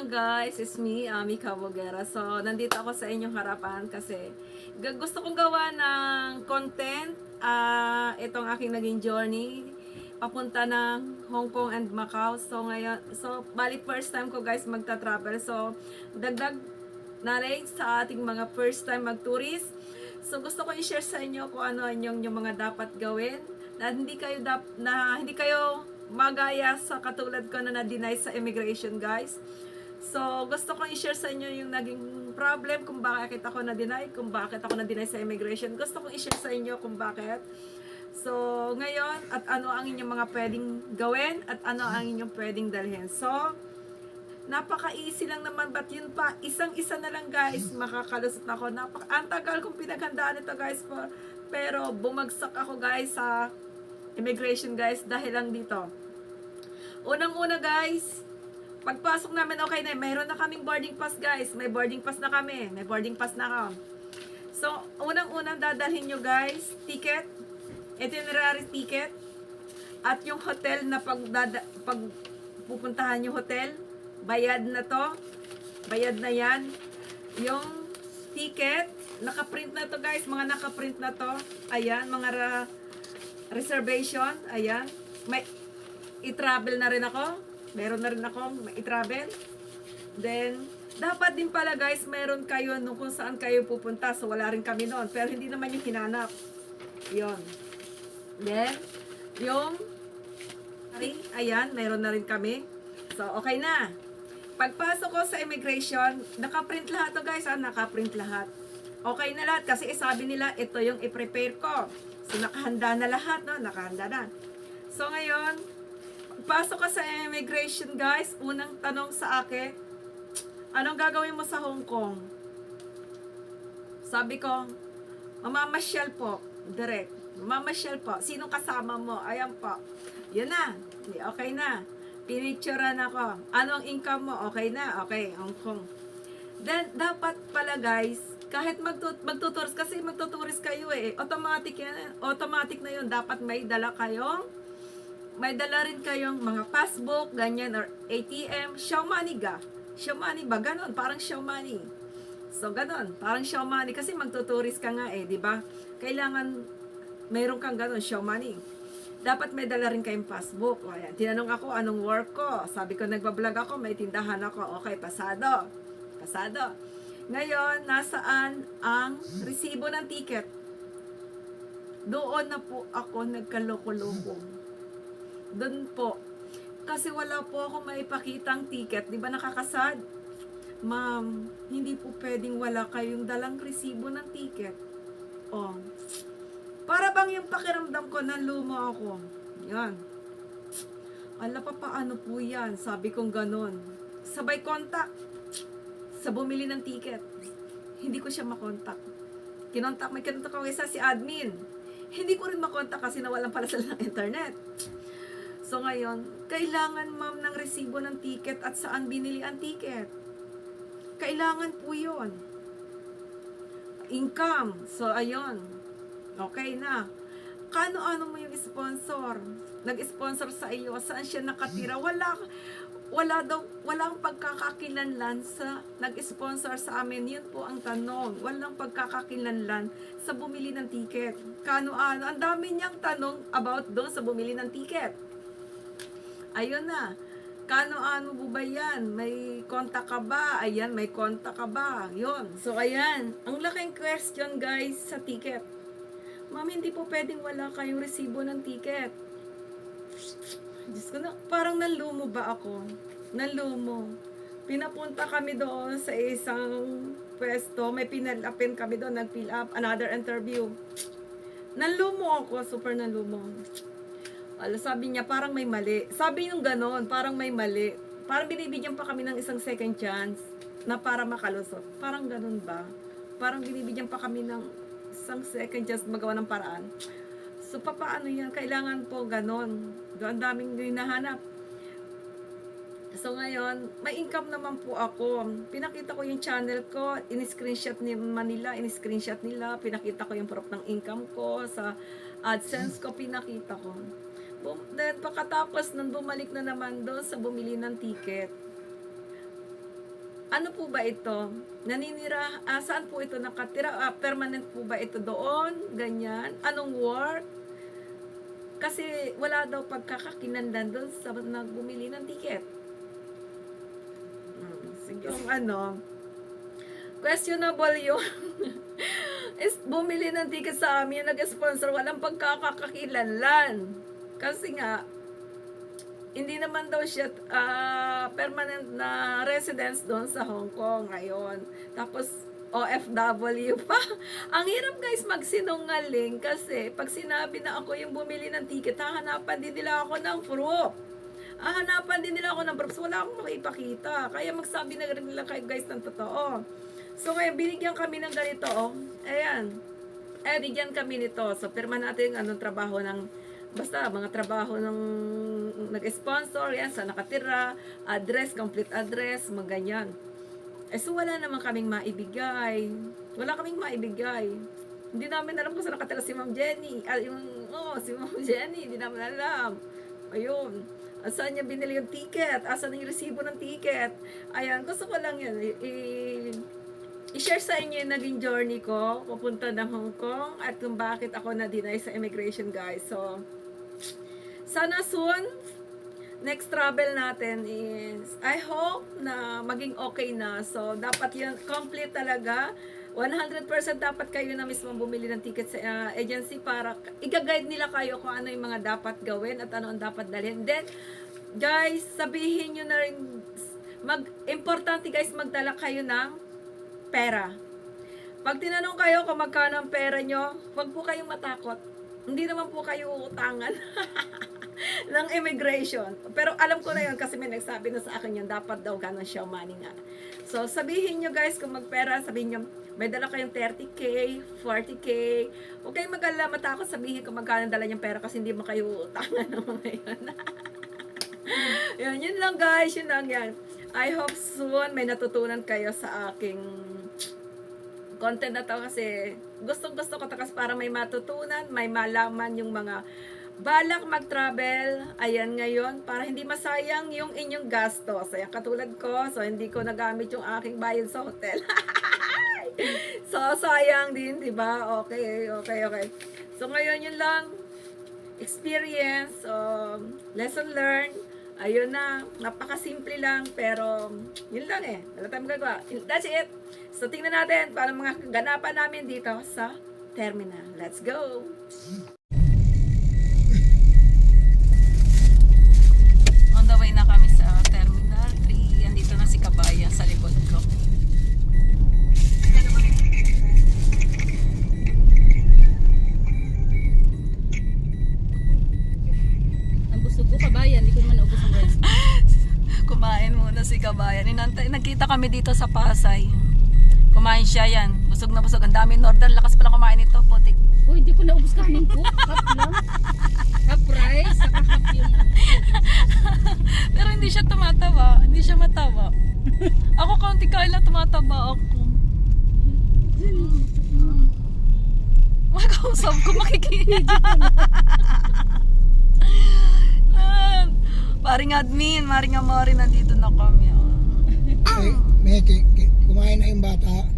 guys, it's me, Ami Cabogera. So, nandito ako sa inyong harapan kasi gusto kong gawa ng content. Itong aking naging journey papunta ng Hong Kong and Macau. So, ngayon, bali first time ko guys magta-travel. So, dagdag na rin sa ating mga first time mag-tourist. So, gusto ko i-share sa inyo kung ano yung mga dapat gawin na hindi kayo magaya sa katulad ko na na-deny sa immigration guys. So, gusto kong i-share sa inyo yung naging problem kung bakit ako na-deny, kung bakit ako na-deny sa immigration. Gusto kong i-share sa inyo kung bakit. So, ngayon, at ano ang inyong mga pwedeng gawin at ano ang inyong pwedeng dalhin. So, napaka-easy lang naman, but yun pa, isang-isa na lang guys, makakalusot na ako. Ang tagal kong pinaghandaan ito guys, pero bumagsak ako guys sa immigration guys dahil lang dito. Unang-una guys, pagpasok namin, okay na, mayroon na kaming boarding pass guys. May boarding pass na kami. May boarding pass na ako. So, unang-unang dadalhin nyo guys, ticket, itinerary ticket, at yung hotel na pag pupuntahan yung hotel, bayad na to. Bayad na yan. Yung ticket, nakaprint na to guys, mga nakaprint na to. Ayan, mga reservation, ayan. May i-travel na rin ako. Meron na rin ako i-travel. Then, dapat din pala guys, meron kayo nung kung saan kayo pupunta. So, wala rin kami noon. Pero hindi naman yung hinanap. Yun. Then, yung ayan, meron na rin kami. So, okay na. Pagpasok ko sa immigration, nakaprint lahat to guys. Nakaprint lahat. Okay na lahat. Kasi sabi nila, ito yung i-prepare ko. So, nakahanda na lahat, no? Nakahanda na. So, ngayon, pasok ka sa immigration guys, unang tanong sa akin, anong gagawin mo sa Hong Kong? Sabi ko, mamamasyal po, direct. Mamamasyal po. Sino kasama mo? Ayan po. Yun na. Okay na. Pinicturean ako. Anong income mo? Okay na. Okay, Hong Kong. Then, dapat pala guys, kahit magtutours, kasi magtutours kayo automatic yan. Automatic na yun. Dapat may dala rin kayong mga passbook, ganyan, or ATM, show money ga. Show money ba? Ganon, parang show money. So, ganon, parang show money. Kasi magtuturist ka nga di ba? Kailangan, mayroon kang ganon, show money. Dapat may dala rin kayong passbook. O, ayan. Tinanong ako, anong work ko? Sabi ko, nagbablog ako, may tindahan ako. Okay, pasado. Pasado. Ngayon, nasaan ang resibo ng ticket? Doon na po ako nagkaloko-loko. Doon po. Kasi wala po ako maipakitang ticket. Di ba nakakasad? Ma'am, hindi po pwedeng wala kayong dalang resibo ng ticket. Oh. Para bang yung pakiramdam ko na lumo ako. Yan. Ala pa, paano po yan? Sabi kong ganon. Sabay contact. Sa bumili ng ticket. Hindi ko siya makontak. May kinontak ko isa si admin. Hindi ko rin makontak kasi nawalan pala sila ng internet. So ngayon, kailangan ma'am ng resibo ng ticket at saan binili ang ticket. Kailangan po yun. Income. So ayun. Okay na. Kano-ano mo yung sponsor? Nag-sponsor sa iyo. Saan siya nakatira? Walang pagkakakilanlan sa nag-sponsor sa amin. Yun po ang tanong. Walang pagkakakilanlan sa bumili ng ticket. Kano-ano. Ang dami niyang tanong about doon sa bumili ng ticket. Ayun na. Kano-ano po ba yan? May kontak ka ba? Ayan, may kontak ka ba? Yun. So, ayan. Ang laking question, guys, sa ticket. Ma'am, hindi po pwedeng wala kayong resibo ng ticket. Diyos ko na, parang nalumo ba ako? Nalumo. Pinapunta kami doon sa isang pwesto. May pinalapin kami doon. Nag-fill up another interview. Nalumo ako. Super nalumo. Sabi niya, parang may mali. Sabi nung ganon, parang may mali. Parang binibigyan pa kami ng isang second chance na para makalusot. Parang ganon ba? Parang binibigyan pa kami ng isang second chance magawa ng paraan. So, paano yan? Kailangan po ganon. Ang daming hinahanap. So, ngayon, may income naman po ako. Pinakita ko yung channel ko, in-screenshot nila, pinakita ko yung proof ng income ko, sa AdSense ko, pinakita ko. Then, pagkatapos nun, bumalik na naman doon sa bumili ng ticket. Ano po ba ito? Naninira, saan po ito nakatira? Permanent po ba ito doon? Ganyan. Anong work? Kasi wala daw pagkakakilanlan doon sa nagbumili ng ticket. Sige, yung questionable yung is bumili ng ticket sa amin, nag-sponsor, walang pagkakakilanlan. Kasi nga, hindi naman daw siya permanent na residence doon sa Hong Kong ngayon. Tapos, OFW pa. Ang hirap guys magsinungaling kasi pag sinabi na ako yung bumili ng ticket, hahanapan din nila ako ng proof. Hahanapan din nila ako ng proof. So, wala akong makipakita. Kaya magsabi na rin nila kayo guys ng totoo. So, ngayon, binigyan kami ng ganito, Ayan. Bigyan kami nito. So, pirma natin anong trabaho ng, basta, mga trabaho ng nag-sponsor, yan, sa nakatira, address, complete address, mga ganyan. So, wala naman kaming maibigay. Wala kaming maibigay. Hindi namin alam kung saan nakatira si Ma'am Jenny. Si Ma'am Jenny, hindi namin alam. Ayun. Saan niya binili yung ticket? Asan yung resibo ng ticket? Ayan, gusto ko lang yun. I-share sa inyo yung naging journey ko papunta ng Hong Kong at kung bakit ako na-deny sa immigration, guys. So, sana soon, next travel natin is, I hope na maging okay na. So, dapat yun, complete talaga. 100% dapat kayo na mismo bumili ng ticket sa agency para i-guide nila kayo kung ano yung mga dapat gawin at ano ang dapat dalhin. Then, guys, sabihin nyo na rin, importante guys, magdala kayo ng pera. Pag tinanong kayo kung magkano ang pera nyo, huwag po kayong matakot. Hindi naman po kayo utangan ng immigration. Pero alam ko na yun kasi may nagsabi na sa akin yun, dapat daw ganun siya money nga. So, sabihin nyo guys, kung magpera, sabihin nyo, may dala kayong 30K, 40K. Huwag kayong mag-alala, matakot sabihin kung magkano dala niyang pera kasi hindi mo kayo utangan ng mga yun. Yun lang guys, yun lang yan. I hope soon may natutunan kayo sa aking content na to kasi gustong-gusto ko to kasi para may matutunan, may malaman yung mga balak mag-travel, ayan ngayon, para hindi masayang yung inyong gastos. Ayan, katulad ko, so hindi ko nagamit yung aking bayad sa hotel. So, sayang din, di ba? Okay. So, ngayon yun lang, experience, lesson learned, ayun na, napakasimple lang, pero yun lang wala tayong magagawa. That's it. So, tingnan natin paano mga kaganapan namin dito sa terminal. Let's go! On the way na kami sa Terminal 3. Andito na si Kabayan sa likod ko. Ang busog ko, Kabayan. Hindi ko naman naubos ang rice. Kumain muna si Kabayan. Nagkita kami dito sa Pasay. Kumain siya yan. Busog na busog. Ang dami in order. Lakas pala kumain ito. Putik. Uy, hindi ko naubos kanin ko. Half lang. Half rice, saka half yung... Pero hindi siya tumatawa. Hindi siya matawa. Ako kaunti kain lang tumataba ako. Makausap ko makikinig. Maring admin, maring amori, nandito na kami. Kumain na yung bata.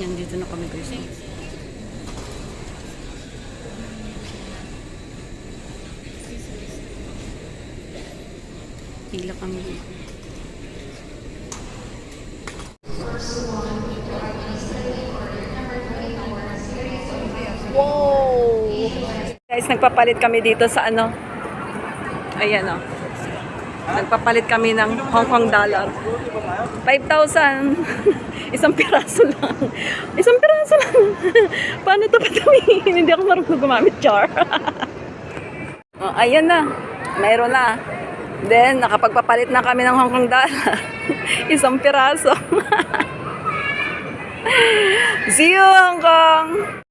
Yan, dito na kami guys. Hila kami dito. Wow! Guys, nagpapalit kami dito sa ano. Ayan o. Nagpapalit kami ng Hong Kong dollar. 5,000. Isang piraso lang. Isang piraso lang. Paano ito patawihin? Hindi ako marunong gumamit, char. Oh, ayan na. Mayroon na. Then, nakapagpapalit na kami ng Hong Kong dollar. Isang piraso. See you, Hong Kong!